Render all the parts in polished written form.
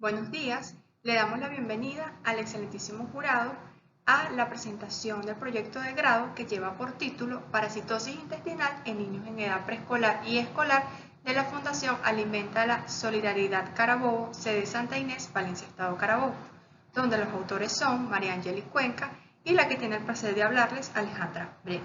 Buenos días, le damos la bienvenida al excelentísimo jurado a la presentación del proyecto de grado que lleva por título Parasitosis intestinal en niños en edad preescolar y escolar de la Fundación Alimenta la Solidaridad Carabobo, sede Santa Inés, Valencia, Estado Carabobo, donde los autores son María Ángeles Cuenca y la que tiene el placer de hablarles, Alejandra Bretti.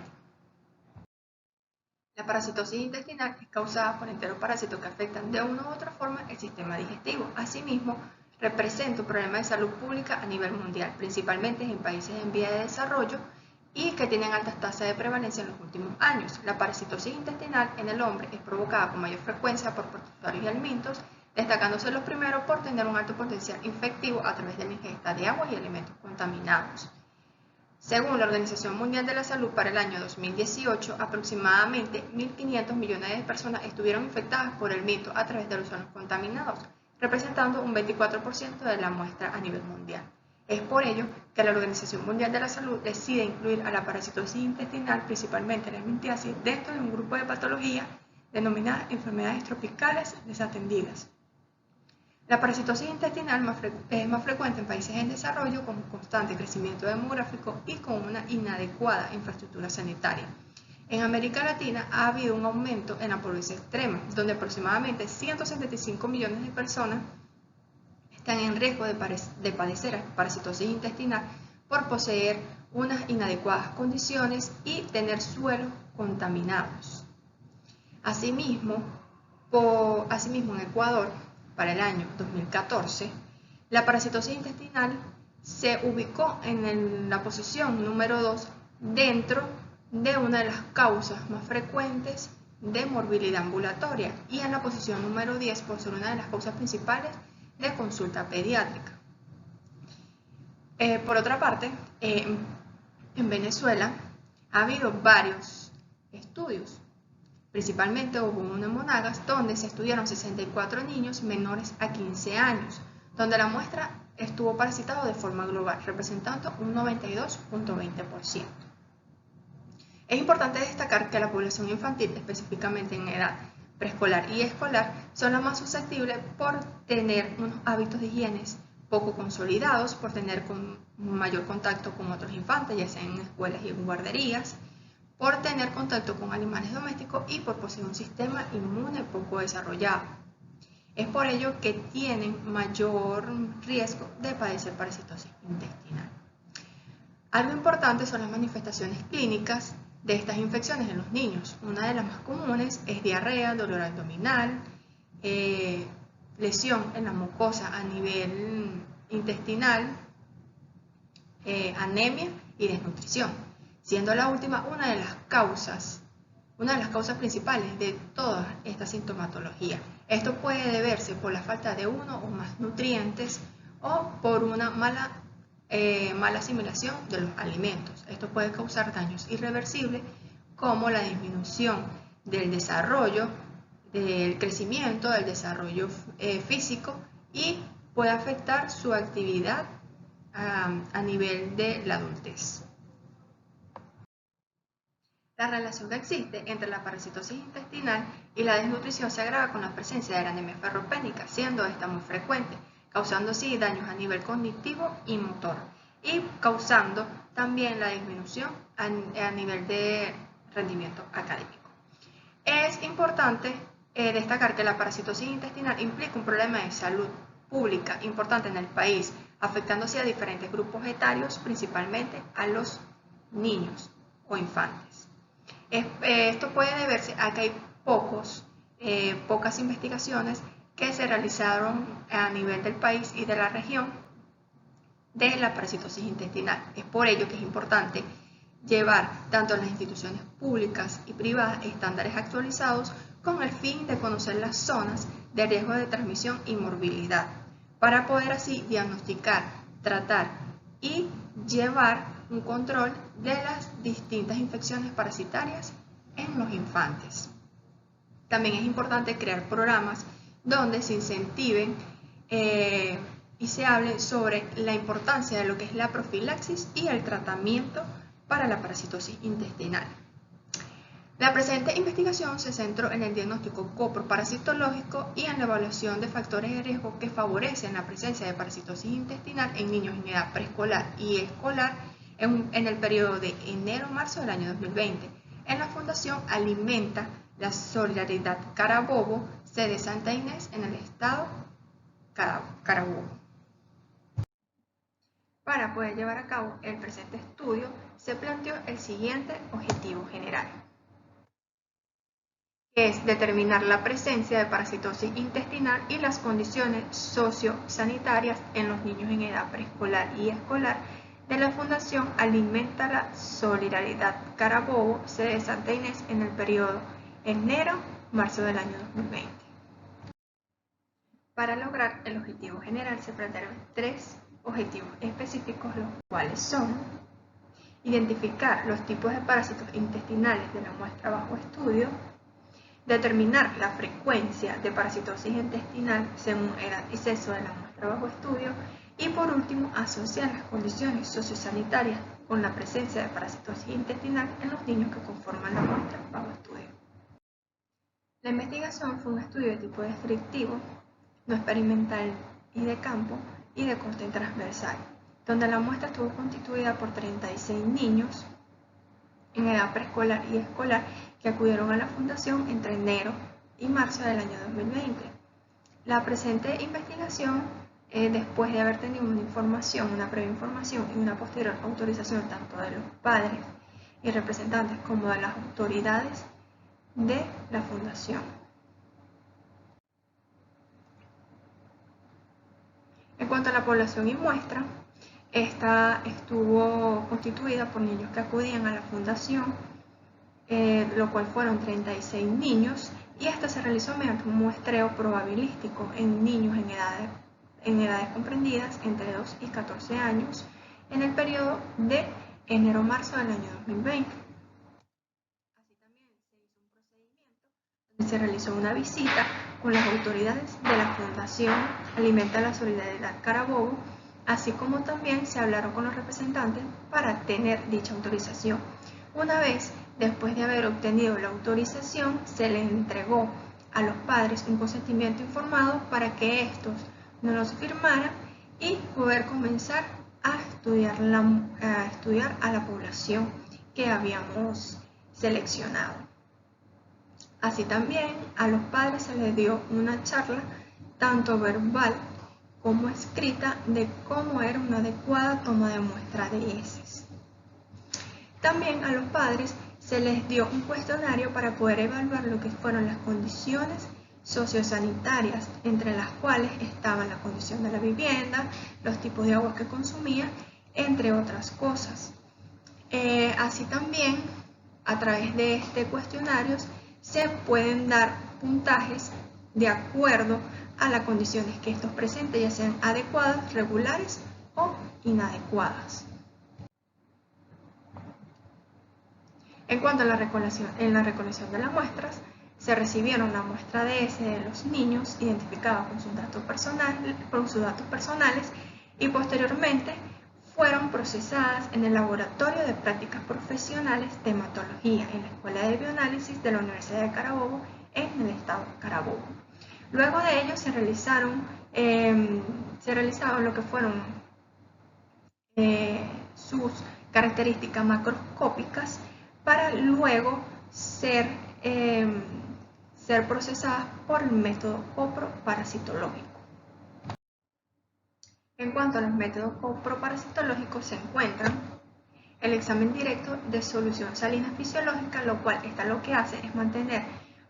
La parasitosis intestinal es causada por enteroparásitos que afectan de una u otra forma el sistema digestivo. Asimismo, representa un problema de salud pública a nivel mundial, principalmente en países en vía de desarrollo y que tienen altas tasas de prevalencia en los últimos años. La parasitosis intestinal en el hombre es provocada con mayor frecuencia por protozoarios y alimentos, destacándose los primeros por tener un alto potencial infectivo a través de la ingesta de agua y alimentos contaminados. Según la Organización Mundial de la Salud, para el año 2018, aproximadamente 1.500 millones de personas estuvieron infectadas por el mito a través de los suelos contaminados, representando un 24% de la muestra a nivel mundial. Es por ello que la Organización Mundial de la Salud decide incluir a la parasitosis intestinal, principalmente la esmintiasis, dentro de un grupo de patologías denominadas enfermedades tropicales desatendidas. La parasitosis intestinal es más frecuente en países en desarrollo con un constante crecimiento demográfico y con una inadecuada infraestructura sanitaria. En América Latina ha habido un aumento en la pobreza extrema, donde aproximadamente 175 millones de personas están en riesgo de padecer parasitosis intestinal por poseer unas inadecuadas condiciones y tener suelos contaminados. Asimismo, en Ecuador, para el año 2014, la parasitosis intestinal se ubicó en la posición número 2 dentro de una de las causas más frecuentes de morbilidad ambulatoria y en la posición número 10 por ser una de las causas principales de consulta pediátrica. Por otra parte, en Venezuela ha habido varios estudios. Principalmente hubo uno en Monagas, donde se estudiaron 64 niños menores a 15 años, donde la muestra estuvo parasitado de forma global, representando un 92.20%. Es importante destacar que la población infantil, específicamente en edad preescolar y escolar, son las más susceptibles por tener unos hábitos de higiene poco consolidados, por tener mayor contacto con otros infantes, ya sea en escuelas y en guarderías, por tener contacto con animales domésticos y por poseer un sistema inmune poco desarrollado. Es por ello que tienen mayor riesgo de padecer parasitosis intestinal. Algo importante son las manifestaciones clínicas de estas infecciones en los niños. Una de las más comunes es diarrea, dolor abdominal, lesión en la mucosa a nivel intestinal, anemia y desnutrición, siendo la última una de las causas principales de toda esta sintomatología. Esto puede deberse por la falta de uno o más nutrientes o por una mala asimilación de los alimentos. Esto puede causar daños irreversibles como la disminución del desarrollo, del crecimiento, del desarrollo físico y puede afectar su actividad a nivel de la adultez. La relación que existe entre la parasitosis intestinal y la desnutrición se agrava con la presencia de la anemia ferropénica, siendo esta muy frecuente, causando así daños a nivel cognitivo y motor, y causando también la disminución a nivel de rendimiento académico. Es importante destacar que la parasitosis intestinal implica un problema de salud pública importante en el país, afectándose a diferentes grupos etarios, principalmente a los niños o infantes. Esto puede deberse a que hay pocas investigaciones que se realizaron a nivel del país y de la región de la parasitosis intestinal. Es por ello que es importante llevar tanto en las instituciones públicas y privadas estándares actualizados con el fin de conocer las zonas de riesgo de transmisión y morbilidad, para poder así diagnosticar, tratar y llevar un control de las distintas infecciones parasitarias en los infantes. También es importante crear programas donde se incentiven y se hable sobre la importancia de lo que es la profilaxis y el tratamiento para la parasitosis intestinal. La presente investigación se centró en el diagnóstico coproparasitológico y en la evaluación de factores de riesgo que favorecen la presencia de parasitosis intestinal en niños en edad preescolar y escolar en el periodo de enero-marzo del año 2020. En la Fundación Alimenta la Solidaridad Carabobo, sede Santa Inés, en el estado Carabobo. Para poder llevar a cabo el presente estudio, se planteó el siguiente objetivo general, que es determinar la presencia de parasitosis intestinal y las condiciones sociosanitarias en los niños en edad preescolar y escolar de la Fundación Alimenta la Solidaridad Carabobo, sede de Santa Inés, en el periodo enero-marzo del año 2020. Para lograr el objetivo general se plantearon 3 objetivos específicos, los cuales son identificar los tipos de parásitos intestinales de la muestra bajo estudio, determinar la frecuencia de parasitosis intestinal según edad y sexo de la muestra bajo estudio y por último asociar las condiciones sociosanitarias con la presencia de parasitosis intestinal en los niños que conforman la muestra bajo estudio. La investigación fue un estudio de tipo descriptivo, no experimental y de campo y de corte transversal, donde la muestra estuvo constituida por 36 niños en edad preescolar y escolar que acudieron a la Fundación entre enero y marzo del año 2020. La presente investigación, después de haber tenido una previa información y una posterior autorización tanto de los padres y representantes como de las autoridades de la Fundación. En cuanto a la población y muestra, esta estuvo constituida por niños que acudían a la Fundación, lo cual fueron 36 niños, y esta se realizó mediante un muestreo probabilístico en niños en edades comprendidas entre 2 y 14 años en el periodo de enero-marzo del año 2020. Así también se hizo un procedimiento donde se realizó una visita con las autoridades de la Fundación Alimenta la Solidaridad Carabobo, así como también se hablaron con los representantes para tener dicha autorización. Una vez después de haber obtenido la autorización, se les entregó a los padres un consentimiento informado para que estos no los firmaran y poder comenzar a estudiar a la población que habíamos seleccionado. Así también a los padres se les dio una charla, tanto verbal como escrita, de cómo era una adecuada toma de muestra de heces. También a los padres se les dio un cuestionario para poder evaluar lo que fueron las condiciones sociosanitarias, entre las cuales estaban la condición de la vivienda, los tipos de agua que consumía, entre otras cosas. Así también, a través de este cuestionario, se pueden dar puntajes de acuerdo a las condiciones que estos presenten, ya sean adecuadas, regulares o inadecuadas. En cuanto a la recolección de las muestras, se recibieron la muestra de heces de los niños identificados con sus datos personales y posteriormente fueron procesadas en el Laboratorio de Prácticas Profesionales de Hematología en la Escuela de Bioanálisis de la Universidad de Carabobo en el estado Carabobo. Luego de ello se realizaron lo que fueron sus características macroscópicas para luego ser procesadas por el método coproparasitológico. En cuanto a los métodos coproparasitológicos se encuentran el examen directo de solución salina fisiológica, lo cual lo que hace es mantener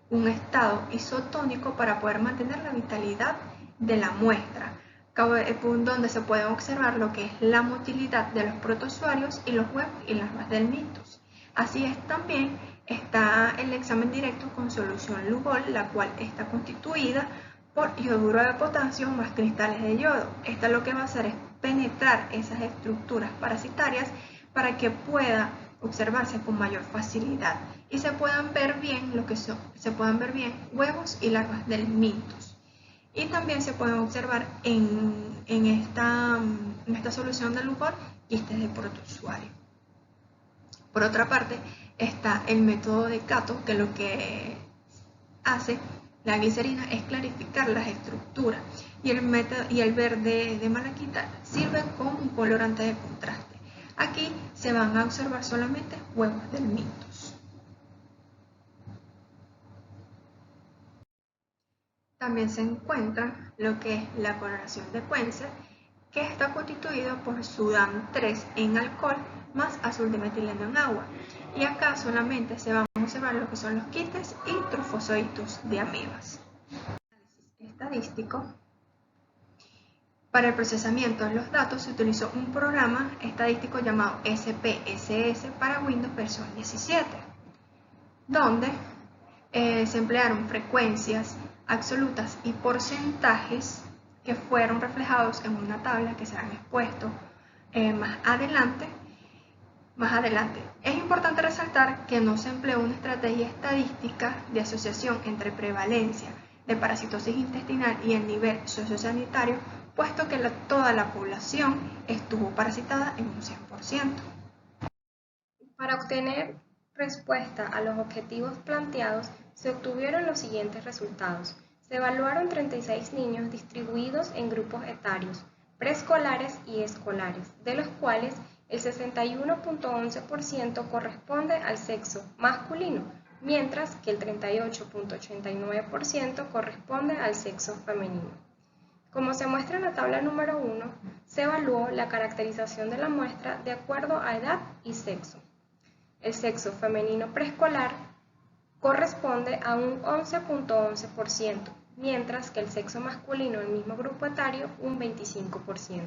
un estado isotónico para poder mantener la vitalidad de la muestra, donde se puede observar lo que es la motilidad de los protozoarios y los huevos y larvas del mitos. Así es, también está el examen directo con solución Lugol, la cual está constituida por yoduro de potasio más cristales de yodo. Esta lo que va a hacer es penetrar esas estructuras parasitarias para que pueda observarse con mayor facilidad y se puedan ver bien huevos y larvas del mitos. Y también se pueden observar en esta solución de Lugol quistes de protozoario. Por otra parte, está el método de Cato, que lo que hace la glicerina es clarificar las estructuras, y el verde de malaquita sirve como un colorante de contraste. Aquí se van a observar solamente huevos del Mintos. También se encuentra lo que es la coloración de Puenzer, que está constituido por sudán 3 en alcohol más azul de metileno en agua. Y acá solamente se van a observar lo que son los quites y trufosoditos de amebas. Estadístico. Para el procesamiento de los datos se utilizó un programa estadístico llamado SPSS para Windows versión 17, donde se emplearon frecuencias absolutas y porcentajes que fueron reflejados en una tabla que serán expuestos más adelante. Es importante resaltar que no se empleó una estrategia estadística de asociación entre prevalencia de parasitosis intestinal y el nivel sociosanitario, puesto que toda la población estuvo parasitada en un 100%. Para obtener respuesta a los objetivos planteados, se obtuvieron los siguientes resultados. Se evaluaron 36 niños distribuidos en grupos etarios, preescolares y escolares, de los cuales el 61.11% corresponde al sexo masculino, mientras que el 38.89% corresponde al sexo femenino. Como se muestra en la tabla número 1, se evaluó la caracterización de la muestra de acuerdo a edad y sexo. El sexo femenino preescolar corresponde a un 11.11%, mientras que el sexo masculino del mismo grupo etario un 25%.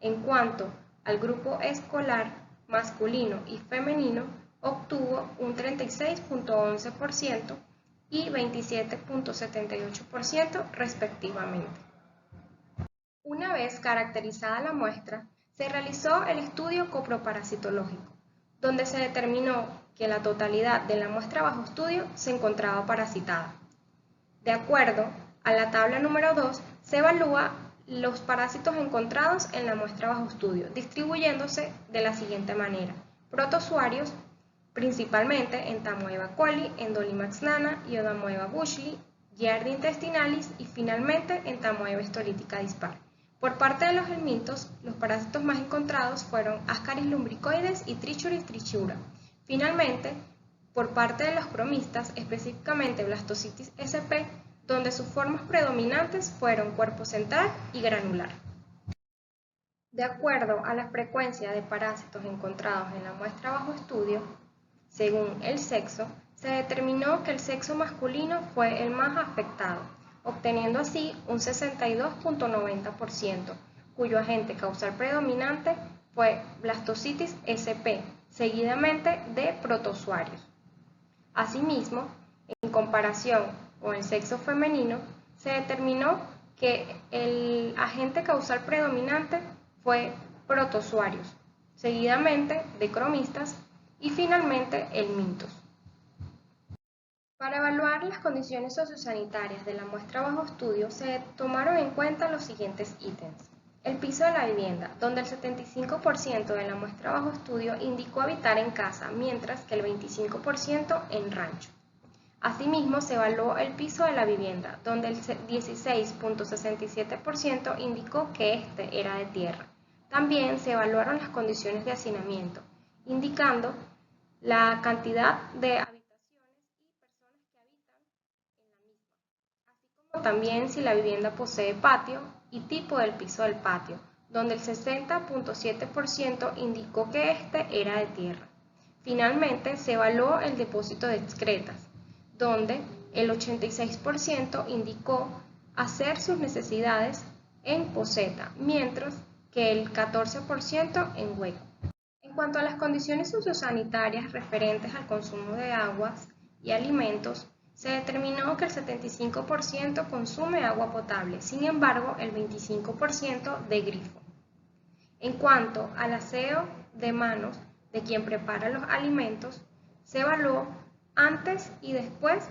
En cuanto al grupo escolar masculino y femenino, obtuvo un 36.11% y 27.78% respectivamente. Una vez caracterizada la muestra, se realizó el estudio coproparasitológico, donde se determinó que la totalidad de la muestra bajo estudio se encontraba parasitada. De acuerdo a la tabla número 2, se evalúa los parásitos encontrados en la muestra bajo estudio, distribuyéndose de la siguiente manera: protozoarios, principalmente Entamoeba coli, Endolimax nana, Iodamoeba bushley, Giardia intestinalis y finalmente Entamoeba histolítica dispar. Por parte de los helmintos, los parásitos más encontrados fueron Ascaris lumbricoides y Trichuris trichiura. Finalmente, por parte de los cromistas, específicamente Blastocitis sp, donde sus formas predominantes fueron cuerpo central y granular. De acuerdo a la frecuencia de parásitos encontrados en la muestra bajo estudio, según el sexo, se determinó que el sexo masculino fue el más afectado, obteniendo así un 62.90%, cuyo agente causal predominante fue Blastocitis sp, seguidamente de protozoarios. Asimismo, en comparación con el sexo femenino, se determinó que el agente causal predominante fue protozoarios, seguidamente de cromistas y finalmente helmintos. Para evaluar las condiciones sociosanitarias de la muestra bajo estudio se tomaron en cuenta los siguientes ítems. El piso de la vivienda, donde el 75% de la muestra bajo estudio indicó habitar en casa, mientras que el 25% en rancho. Asimismo, se evaluó el piso de la vivienda, donde el 16.67% indicó que este era de tierra. También se evaluaron las condiciones de hacinamiento, indicando la cantidad de habitaciones y personas que habitan en la misma, así como también si la vivienda posee patio y tipo del piso del patio, donde el 60.7% indicó que este era de tierra. Finalmente, se evaluó el depósito de excretas, donde el 86% indicó hacer sus necesidades en poceta, mientras que el 14% en hueco. En cuanto a las condiciones sociosanitarias referentes al consumo de aguas y alimentos, se determinó que el 75% consume agua potable, sin embargo el 25% de grifo. En cuanto al aseo de manos de quien prepara los alimentos, se evaluó antes y después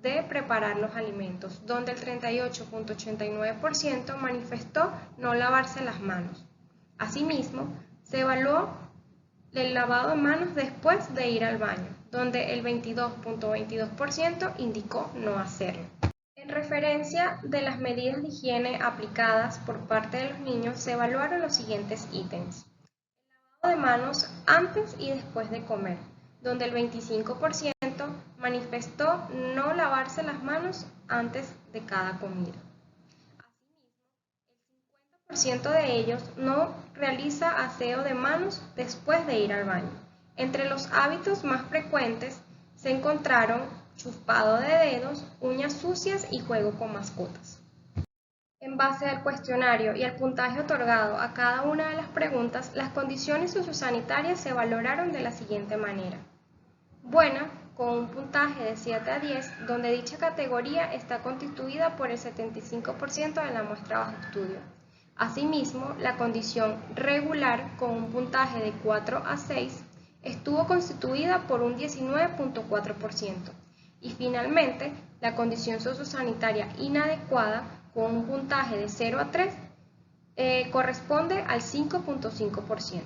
de preparar los alimentos, donde el 38.89% manifestó no lavarse las manos. Asimismo, se evaluó el lavado de manos después de ir al baño, donde el 22.22% indicó no hacerlo. En referencia de las medidas de higiene aplicadas por parte de los niños, se evaluaron los siguientes ítems. El lavado de manos antes y después de comer, donde el 25% manifestó no lavarse las manos antes de cada comida. Asimismo, el 50% de ellos no realiza aseo de manos después de ir al baño. Entre los hábitos más frecuentes se encontraron chupado de dedos, uñas sucias y juego con mascotas. En base al cuestionario y al puntaje otorgado a cada una de las preguntas, las condiciones sociosanitarias se valoraron de la siguiente manera. Buena, con un puntaje de 7 a 10, donde dicha categoría está constituida por el 75% de la muestra bajo estudio. Asimismo, la condición regular, con un puntaje de 4 a 6, estuvo constituida por un 19.4%. Y finalmente, la condición sociosanitaria inadecuada, con un puntaje de 0 a 3, corresponde al 5.5%.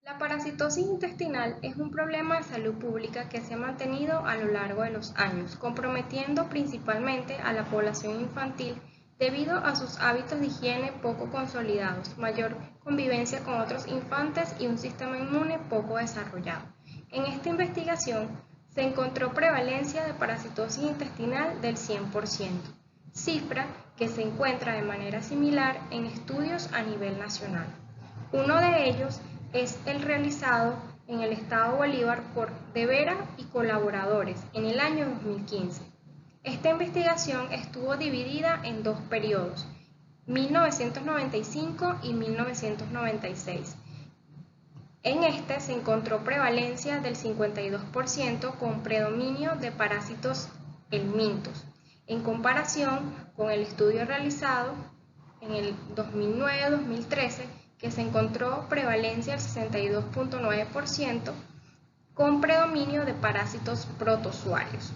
La parasitosis intestinal es un problema de salud pública que se ha mantenido a lo largo de los años, comprometiendo principalmente a la población infantil debido a sus hábitos de higiene poco consolidados, mayor convivencia con otros infantes y un sistema inmune poco desarrollado. En esta investigación se encontró prevalencia de parasitosis intestinal del 100%, cifra que se encuentra de manera similar en estudios a nivel nacional. Uno de ellos es el realizado en el estado Bolívar por De Vera y colaboradores en el año 2015. Esta investigación estuvo dividida en dos periodos, 1995 y 1996. En este se encontró prevalencia del 52% con predominio de parásitos helmintos, en comparación con el estudio realizado en el 2009-2013, que se encontró prevalencia del 62.9% con predominio de parásitos protozoarios.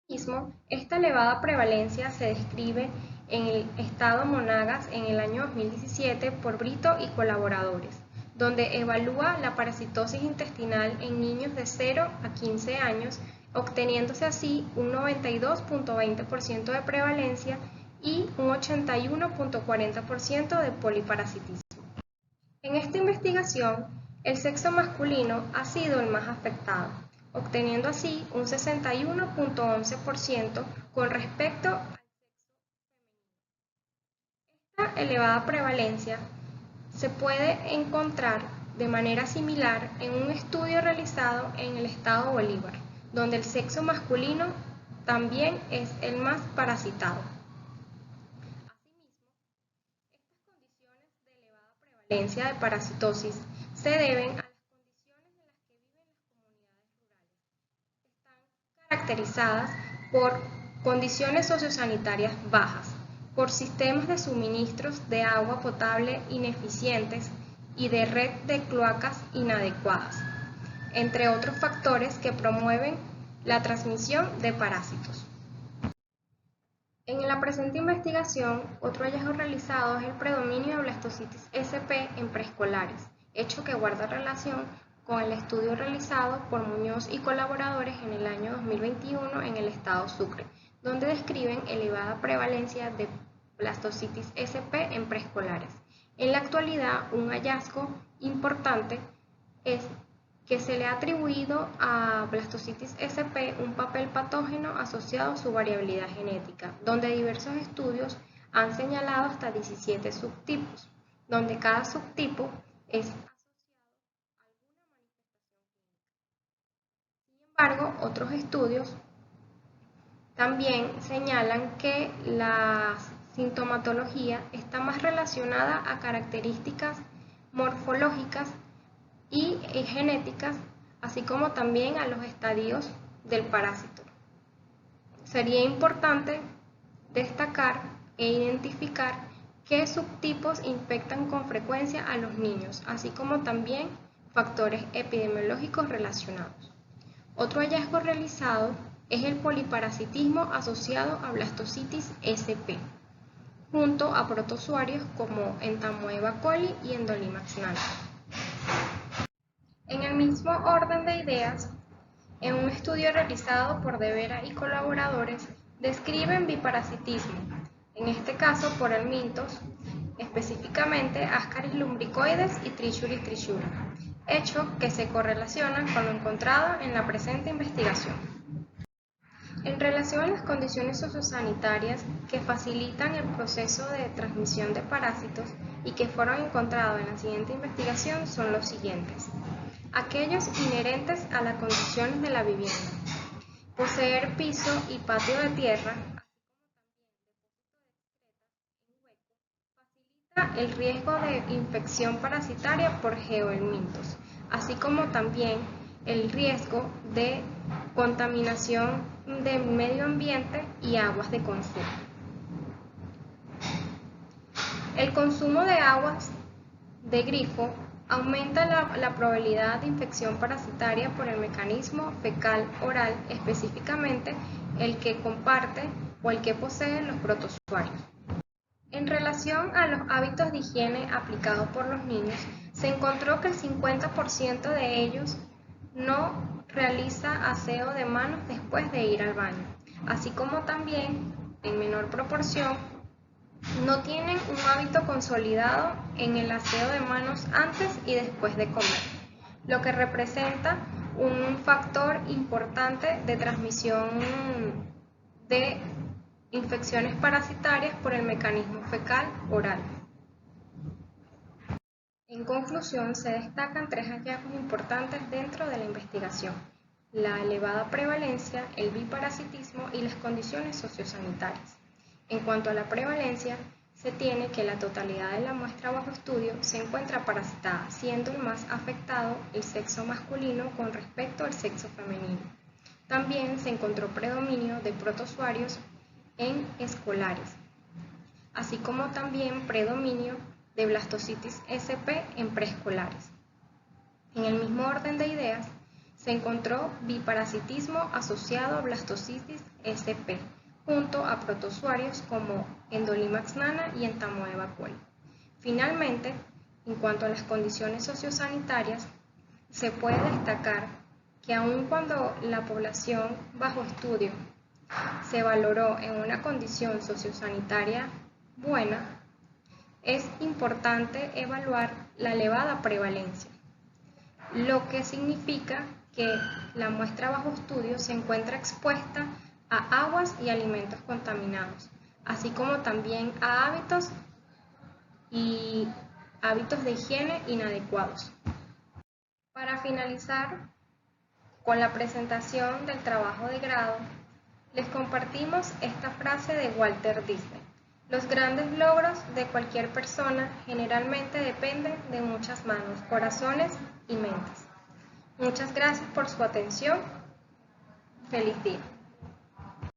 Asimismo, esta elevada prevalencia se describe en el estado Monagas en el año 2017 por Brito y colaboradores, donde evalúa la parasitosis intestinal en niños de 0 a 15 años, obteniéndose así un 92.20% de prevalencia y un 81.40% de poliparasitismo. En esta investigación, el sexo masculino ha sido el más afectado, obteniendo así un 61.11% con respecto al sexo femenino. Esta elevada prevalencia se puede encontrar de manera similar en un estudio realizado en el estado Bolívar, donde el sexo masculino también es el más parasitado. De parasitosis se deben a las condiciones en las que viven las comunidades rurales. Están caracterizadas por condiciones sociosanitarias bajas, por sistemas de suministros de agua potable ineficientes y de red de cloacas inadecuadas, entre otros factores que promueven la transmisión de parásitos. En la presente investigación, otro hallazgo realizado es el predominio de blastocitis SP en preescolares, hecho que guarda relación con el estudio realizado por Muñoz y colaboradores en el año 2021 en el estado Sucre, donde describen elevada prevalencia de blastocitis SP en preescolares. En la actualidad, un hallazgo importante es que se le ha atribuido a blastocitis SP un papel patógeno asociado a su variabilidad genética, donde diversos estudios han señalado hasta 17 subtipos, donde cada subtipo es asociado a alguna manifestación clínica. Sin embargo, otros estudios también señalan que la sintomatología está más relacionada a características morfológicas y genéticas, así como también a los estadios del parásito. Sería importante destacar e identificar qué subtipos infectan con frecuencia a los niños, así como también factores epidemiológicos relacionados. Otro hallazgo realizado es el poliparasitismo asociado a blastocitis SP, junto a protozoarios como Entamoeba coli y Endolimax nano. En el mismo orden de ideas, en un estudio realizado por De Vera y colaboradores, describen biparasitismo, en este caso por helmintos, específicamente Ascaris lumbricoides y Trichuris trichura, hecho que se correlaciona con lo encontrado en la presente investigación. En relación a las condiciones sociosanitarias que facilitan el proceso de transmisión de parásitos y que fueron encontrados en la siguiente investigación son los siguientes. Aquellos inherentes a las condiciones de la vivienda. Poseer piso y patio de tierra, facilita el riesgo de infección parasitaria por geohelmintos, así como también el riesgo de contaminación del medio ambiente y aguas de consumo. El consumo de aguas de grifo aumenta la probabilidad de infección parasitaria por el mecanismo fecal-oral, específicamente el que comparte o el que poseen los protozoarios. En relación a los hábitos de higiene aplicados por los niños, se encontró que el 50% de ellos no realiza aseo de manos después de ir al baño, así como también, en menor proporción, no tienen un hábito consolidado en el aseo de manos antes y después de comer, lo que representa un factor importante de transmisión de infecciones parasitarias por el mecanismo fecal-oral. En conclusión, se destacan 3 hallazgos importantes dentro de la investigación: la elevada prevalencia, el biparasitismo y las condiciones sociosanitarias. En cuanto a la prevalencia, se tiene que la totalidad de la muestra bajo estudio se encuentra parasitada, siendo el más afectado el sexo masculino con respecto al sexo femenino. También se encontró predominio de protozoarios en escolares, así como también predominio de blastocitis SP en preescolares. En el mismo orden de ideas, se encontró biparasitismo asociado a blastocitis SP, junto a protozoarios como Endolimax nana y Entamoeba coli. Finalmente, en cuanto a las condiciones sociosanitarias, se puede destacar que aun cuando la población bajo estudio se valoró en una condición sociosanitaria buena, es importante evaluar la elevada prevalencia, lo que significa que la muestra bajo estudio se encuentra expuesta a aguas y alimentos contaminados, así como también a hábitos de higiene inadecuados. Para finalizar con la presentación del trabajo de grado, les compartimos esta frase de Walter Disney: los grandes logros de cualquier persona generalmente dependen de muchas manos, corazones y mentes. Muchas gracias por su atención. Feliz día.